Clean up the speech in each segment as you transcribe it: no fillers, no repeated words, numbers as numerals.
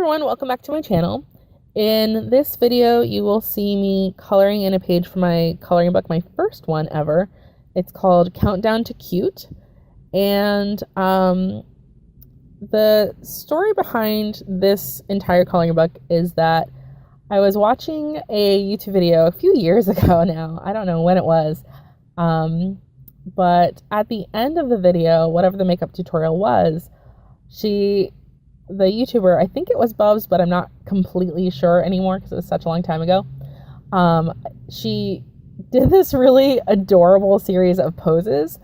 everyone, welcome back to my channel. In this video, you will see me coloring in a page from my coloring book, my first one ever. It's called Countdown to Cute. And the story behind this entire coloring book is that I was watching a YouTube video a few years ago now. I don't know when it was. But at the end of the video, whatever the makeup tutorial was, the YouTuber, I think it was Bubs, but I'm not completely sure anymore because it was such a long time ago. She did this really adorable series of poses,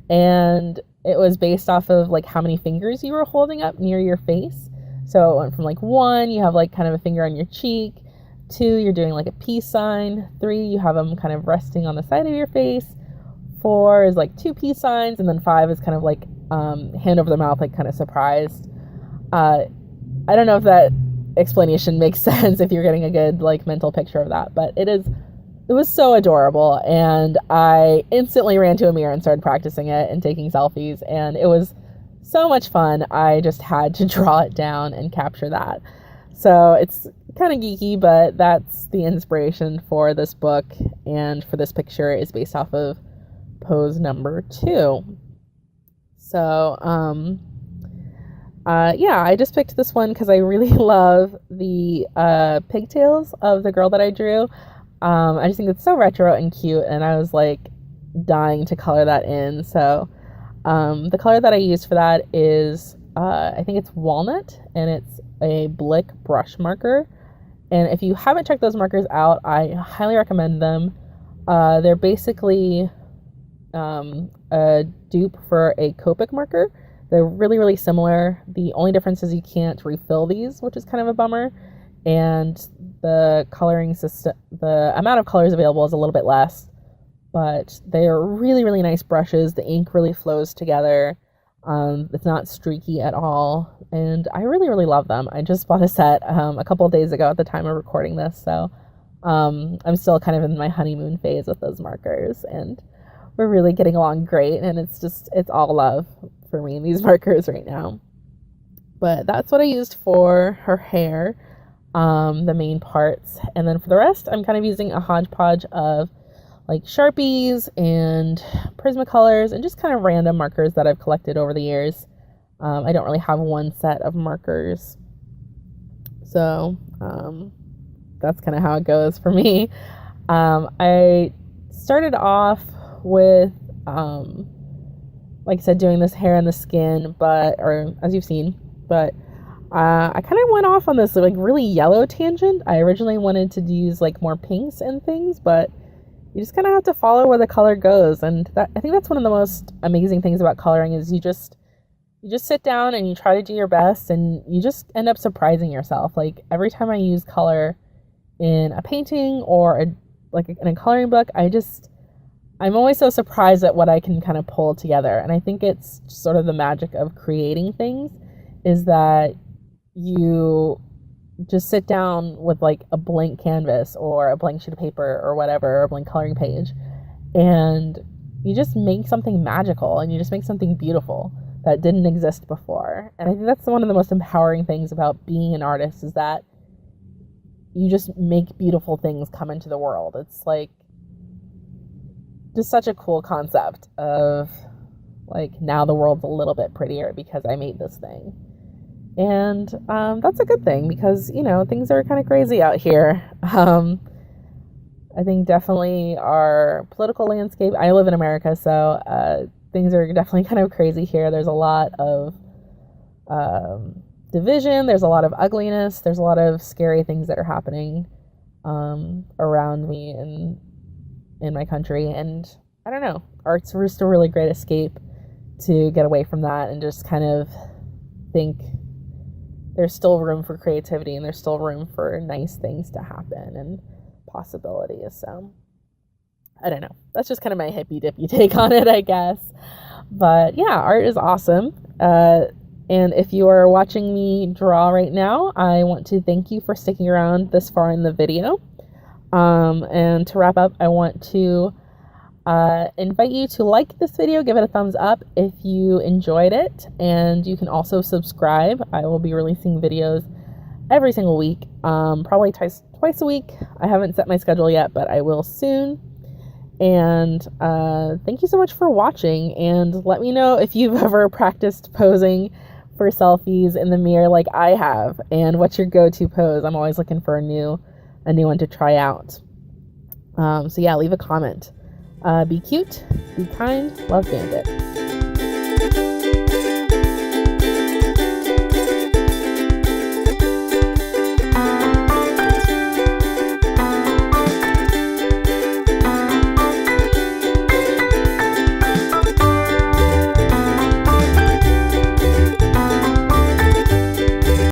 and it was based off of like how many fingers you were holding up near your face. So it went from like 1, you have like kind of a finger on your cheek. 2, you're doing like a peace sign. 3, you have them kind of resting on the side of your face. 4 is like 2 peace signs, and then 5 is kind of like hand over the mouth, like kind of surprised. I don't know if that explanation makes sense, if you're getting a good like mental picture of that, but it was so adorable, and I instantly ran to a mirror and started practicing it and taking selfies, and it was so much fun. I just had to draw it down and capture that. So it's kind of geeky, but that's the inspiration for this book, and for this picture is based off of pose number 2. So yeah, I just picked this one because I really love the pigtails of the girl that I drew. I just think it's so retro and cute, and I was like dying to color that in. So the color that I used for that is I think it's walnut, and it's a Blick brush marker. And if you haven't checked those markers out, I highly recommend them. They're basically a dupe for a Copic marker. They're really, really similar. The only difference is you can't refill these, which is kind of a bummer. And the coloring system, the amount of colors available is a little bit less, but they are really, really nice brushes. The ink really flows together. It's not streaky at all, and I really, really love them. I just bought a set a couple of days ago at the time of recording this, so I'm still kind of in my honeymoon phase with those markers, and we're really getting along great, and it's all love for me, these markers right now. But that's what I used for her hair, the main parts. And then for the rest, I'm kind of using a hodgepodge of like Sharpies and Prismacolors and just kind of random markers that I've collected over the years. I don't really have one set of markers. So that's kind of how it goes for me. I started off with like I said, doing this hair and the skin, or as you've seen, but I kind of went off on this like really yellow tangent. I originally wanted to use like more pinks and things, but you just kind of have to follow where the color goes. And I think that's one of the most amazing things about coloring is you just sit down and you try to do your best, and you just end up surprising yourself. Like every time I use color in a painting or in a coloring book, I'm always so surprised at what I can kind of pull together. And I think it's sort of the magic of creating things is that you just sit down with like a blank canvas or a blank sheet of paper or whatever, or a blank coloring page, and you just make something magical, and you just make something beautiful that didn't exist before. And I think that's one of the most empowering things about being an artist, is that you just make beautiful things come into the world. It's like just such a cool concept of like, now the world's a little bit prettier because I made this thing. And that's a good thing because, you know, things are kind of crazy out here. I think definitely our political landscape, I live in America, so things are definitely kind of crazy here. There's a lot of division, there's a lot of ugliness, there's a lot of scary things that are happening around me and in my country, and I don't know, art's just a really great escape to get away from that and just kind of think there's still room for creativity, and there's still room for nice things to happen and possibilities. So I don't know, that's just kind of my hippy dippy take on it, I guess. But yeah, art is awesome. And if you are watching me draw right now, I want to thank you for sticking around this far in the video. And to wrap up, I want to invite you to like this video, give it a thumbs up if you enjoyed it, and you can also subscribe. I will be releasing videos every single week, probably twice a week. I haven't set my schedule yet, but I will soon. And thank you so much for watching, and let me know if you've ever practiced posing for selfies in the mirror like I have, and what's your go-to pose. I'm always looking for a new one to try out. So yeah, leave a comment. Be cute, be kind, love Bandit.